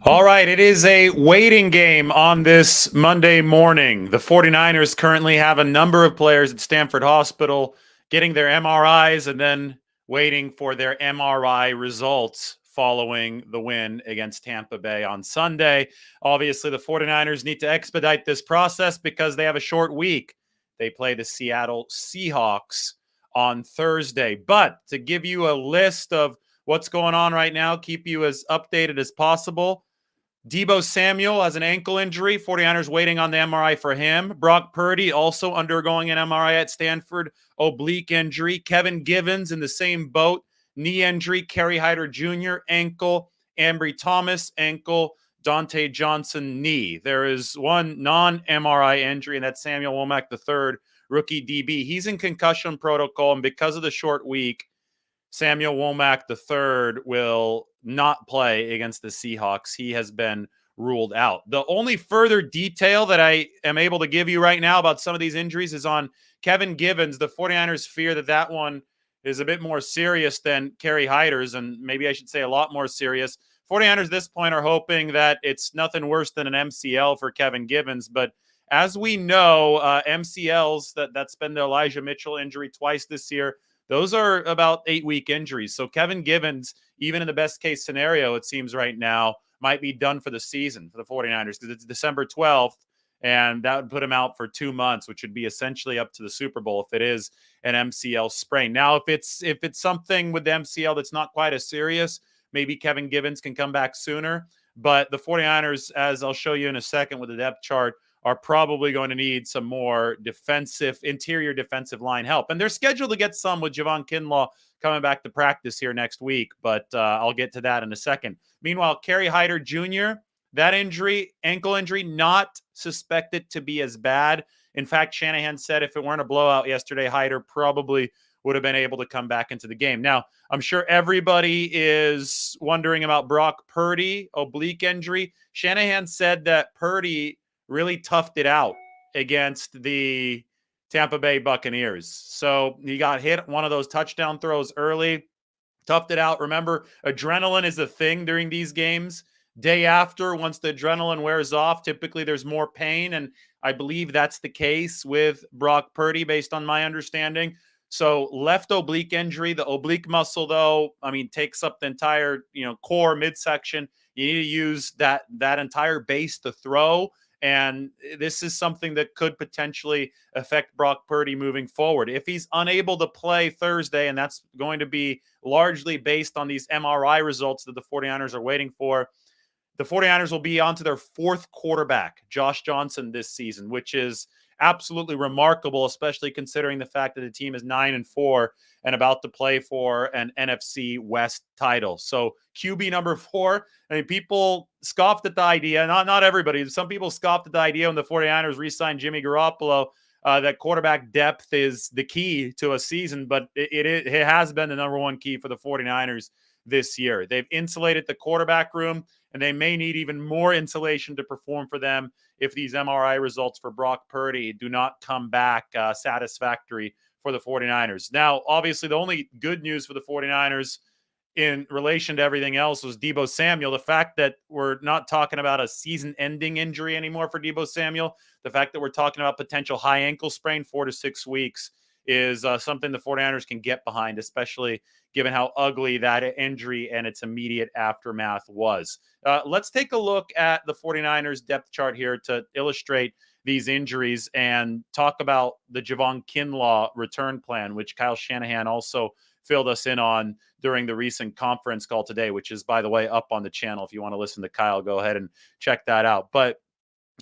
All right, it is a waiting game on this Monday morning. The 49ers currently have a number of players at Stanford Hospital getting their MRIs and then waiting for their MRI results following the win against Tampa Bay on Sunday. Obviously, the 49ers need to expedite this process because they have a short week. They play the Seattle Seahawks on Thursday. But to give you a list of what's going on right now, keep you as updated as possible. Deebo Samuel has an ankle injury. 49ers waiting on the MRI for him. Brock Purdy also undergoing an MRI at Stanford, oblique injury. Kevin Gibbons in the same boat, knee injury. Kerry Hyder Jr., ankle. Ambry Thomas, ankle. Dante Johnson, knee. There is one non-MRI injury, and that's Samuel Womack III, rookie DB. He's in concussion protocol, and because of the short week, Samuel Womack III will not play against the Seahawks. He has been ruled out. The only further detail that I am able to give you right now about some of these injuries is on Kevin Gibbons. The 49ers fear that that one is a bit more serious than Kerry Hyder's, and maybe I should say a lot more serious. 49ers at this point are hoping that it's nothing worse than an MCL for Kevin Gibbons, but as we know, MCLs, that's been the Elijah Mitchell injury twice this year, those are about 8-week injuries. So Kevin Gibbons, even in the best case scenario, it seems right now, might be done for the season for the 49ers because it's December 12th, and that would put him out for 2 months, which would be essentially up to the Super Bowl if it is an MCL sprain. Now, if it's something with the MCL that's not quite as serious, maybe Kevin Gibbons can come back sooner. But the 49ers, as I'll show you in a second with the depth chart, are probably going to need some more interior defensive line help. And they're scheduled to get some with Javon Kinlaw coming back to practice here next week, but I'll get to that in a second. Meanwhile, Kerry Hyder Jr., that injury, ankle injury, not suspected to be as bad. In fact, Shanahan said if it weren't a blowout yesterday, Hyder probably would have been able to come back into the game. Now, I'm sure everybody is wondering about Brock Purdy, oblique injury. Shanahan said that Purdy really toughed it out against the Tampa Bay Buccaneers. So he got hit one of those touchdown throws early, toughed it out. Remember, adrenaline is a thing during these games. Day after, once the adrenaline wears off, typically there's more pain. And I believe that's the case with Brock Purdy, based on my understanding. So left oblique injury, the oblique muscle, though, I mean, takes up the entire, core midsection. You need to use that entire base to throw. And this is something that could potentially affect Brock Purdy moving forward. If he's unable to play Thursday, and that's going to be largely based on these MRI results that the 49ers are waiting for, the 49ers will be on to their fourth quarterback, Josh Johnson, this season, which is absolutely remarkable, especially considering the fact that the team is 9-4 and about to play for an NFC West title. So QB number 4, I mean, people scoffed at the idea, not everybody, some people scoffed at the idea when the 49ers re-signed Jimmy Garoppolo, that quarterback depth is the key to a season, but it has been the number one key for the 49ers this year. They've insulated the quarterback room, and they may need even more insulation to perform for them if these MRI results for Brock Purdy do not come back satisfactory for the 49ers. Now, obviously, the only good news for the 49ers in relation to everything else was Deebo Samuel. The fact that we're not talking about a season-ending injury anymore for Deebo Samuel, the fact that we're talking about potential high ankle sprain, 4 to 6 weeks, is something the 49ers can get behind, especially given how ugly that injury and its immediate aftermath was. Let's take a look at the 49ers depth chart here to illustrate these injuries and talk about the Javon Kinlaw return plan, which Kyle Shanahan also filled us in on during the recent conference call today, which is, by the way, up on the channel. If you want to listen to Kyle, go ahead and check that out. But,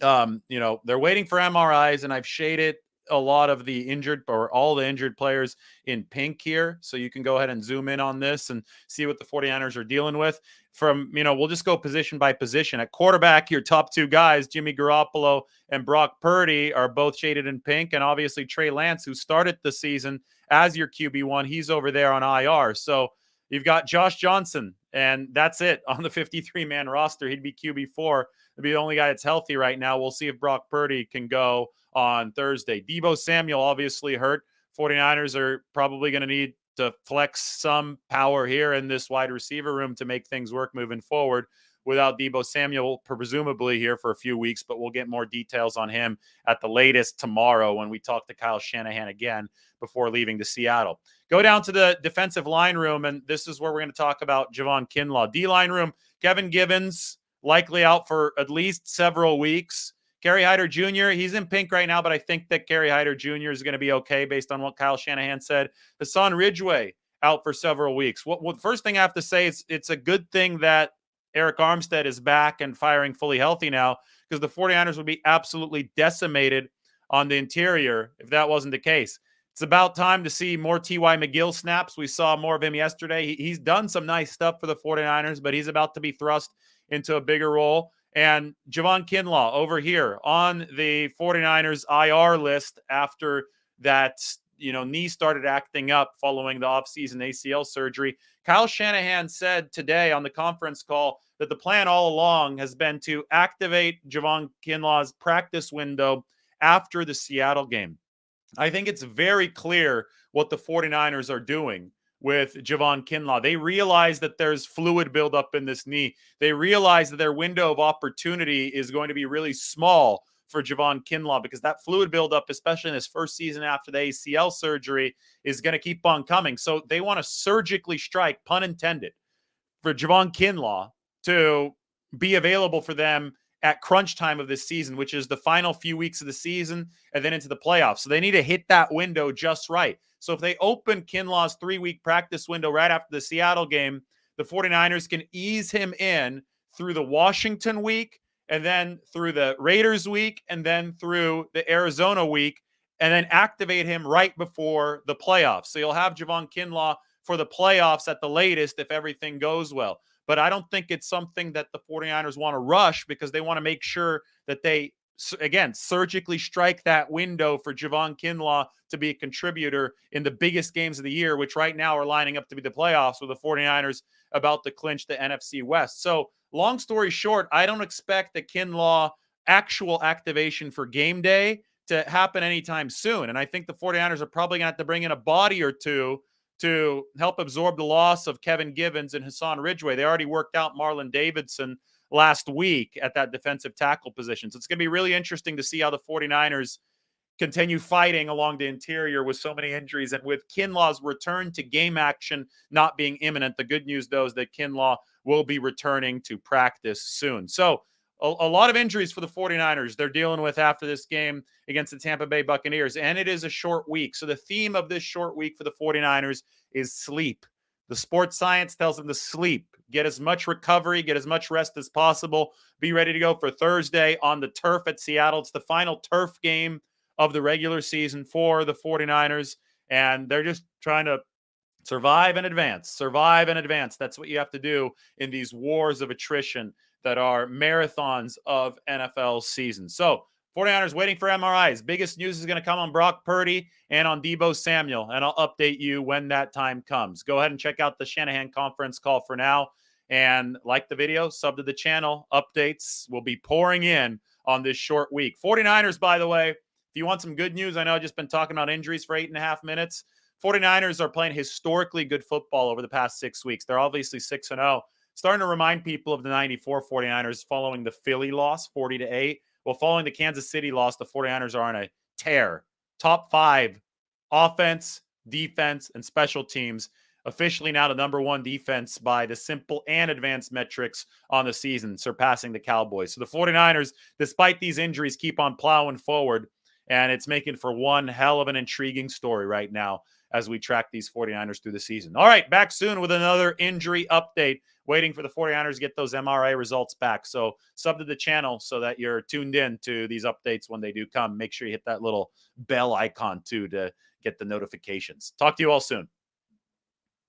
they're waiting for MRIs, and I've shaded a lot of the injured or all the injured players in pink here. So you can go ahead and zoom in on this and see what the 49ers are dealing with. We'll just go position by position. At quarterback, your top 2 guys, Jimmy Garoppolo and Brock Purdy, are both shaded in pink. And obviously Trey Lance, who started the season as your QB1, he's over there on IR. So you've got Josh Johnson, and that's it on the 53-man roster. He'd be QB4. He'd be the only guy that's healthy right now. We'll see if Brock Purdy can go on Thursday. Deebo Samuel obviously hurt. 49ers are probably going to need to flex some power here in this wide receiver room to make things work moving forward without Deebo Samuel, presumably here for a few weeks, but we'll get more details on him at the latest tomorrow when we talk to Kyle Shanahan again before leaving to Seattle. Go down to the defensive line room, and this is where we're going to talk about Javon Kinlaw. D-line room, Kevin Gibbons, likely out for at least several weeks. Kerry Hyder Jr., he's in pink right now, but I think that Kerry Hyder Jr. is going to be okay based on what Kyle Shanahan said. Hassan Ridgeway out for several weeks. What first thing I have to say is it's a good thing that Eric Armstead is back and firing fully healthy now, because the 49ers would be absolutely decimated on the interior if that wasn't the case. It's about time to see more T.Y. McGill snaps. We saw more of him yesterday. He's done some nice stuff for the 49ers, but he's about to be thrust into a bigger role. And Javon Kinlaw over here on the 49ers IR list after that, knee started acting up following the offseason ACL surgery. Kyle Shanahan said today on the conference call that the plan all along has been to activate Javon Kinlaw's practice window after the Seattle game. I think it's very clear what the 49ers are doing with Javon Kinlaw. They realize that there's fluid buildup in this knee. They realize that their window of opportunity is going to be really small for Javon Kinlaw because that fluid buildup, especially in his first season after the ACL surgery, is going to keep on coming. So they want to surgically strike, pun intended, for Javon Kinlaw to be available for them at crunch time of this season, which is the final few weeks of the season and then into the playoffs. So they need to hit that window just right. So if they open Kinlaw's 3-week practice window right after the Seattle game, the 49ers can ease him in through the Washington week and then through the Raiders week and then through the Arizona week and then activate him right before the playoffs. So you'll have Javon Kinlaw for the playoffs at the latest if everything goes well. But I don't think it's something that the 49ers want to rush because they want to make sure that they, again, surgically strike that window for Javon Kinlaw to be a contributor in the biggest games of the year, which right now are lining up to be the playoffs with the 49ers about to clinch the NFC West. So long story short, I don't expect the Kinlaw actual activation for game day to happen anytime soon. And I think the 49ers are probably going to have to bring in a body or two to help absorb the loss of Kevin Gibbons and Hassan Ridgeway. They already worked out Marlon Davidson last week at that defensive tackle position. So it's going to be really interesting to see how the 49ers continue fighting along the interior with so many injuries. And with Kinlaw's return to game action not being imminent, the good news, though, is that Kinlaw will be returning to practice soon. So a lot of injuries for the 49ers they're dealing with after this game against the Tampa Bay Buccaneers. And it is a short week. So the theme of this short week for the 49ers is sleep. The sports science tells them to sleep. Get as much recovery, get as much rest as possible. Be ready to go for Thursday on the turf at Seattle. It's the final turf game of the regular season for the 49ers. And they're just trying to survive and advance. Survive and advance. That's what you have to do in these wars of attrition that are marathons of NFL season. So 49ers waiting for MRIs. Biggest news is going to come on Brock Purdy and on Deebo Samuel, and I'll update you when that time comes. Go ahead and check out the Shanahan conference call for now, and like the video, sub to the channel. Updates will be pouring in on this short week. 49ers, by the way, if you want some good news, I know I've just been talking about injuries for 8.5 minutes. 49ers are playing historically good football over the past 6 weeks. They're obviously 6-0. Starting to remind people of the 94 49ers following the Philly loss, 40-8. Well, following the Kansas City loss, the 49ers are on a tear. Top 5 offense, defense, and special teams. Officially now the number 1 defense by the simple and advanced metrics on the season, surpassing the Cowboys. So the 49ers, despite these injuries, keep on plowing forward, and it's making for one hell of an intriguing story right now as we track these 49ers through the season. All right, back soon with another injury update. Waiting for the 49ers to get those MRI results back. So sub to the channel so that you're tuned in to these updates when they do come. Make sure you hit that little bell icon too to get the notifications. Talk to you all soon.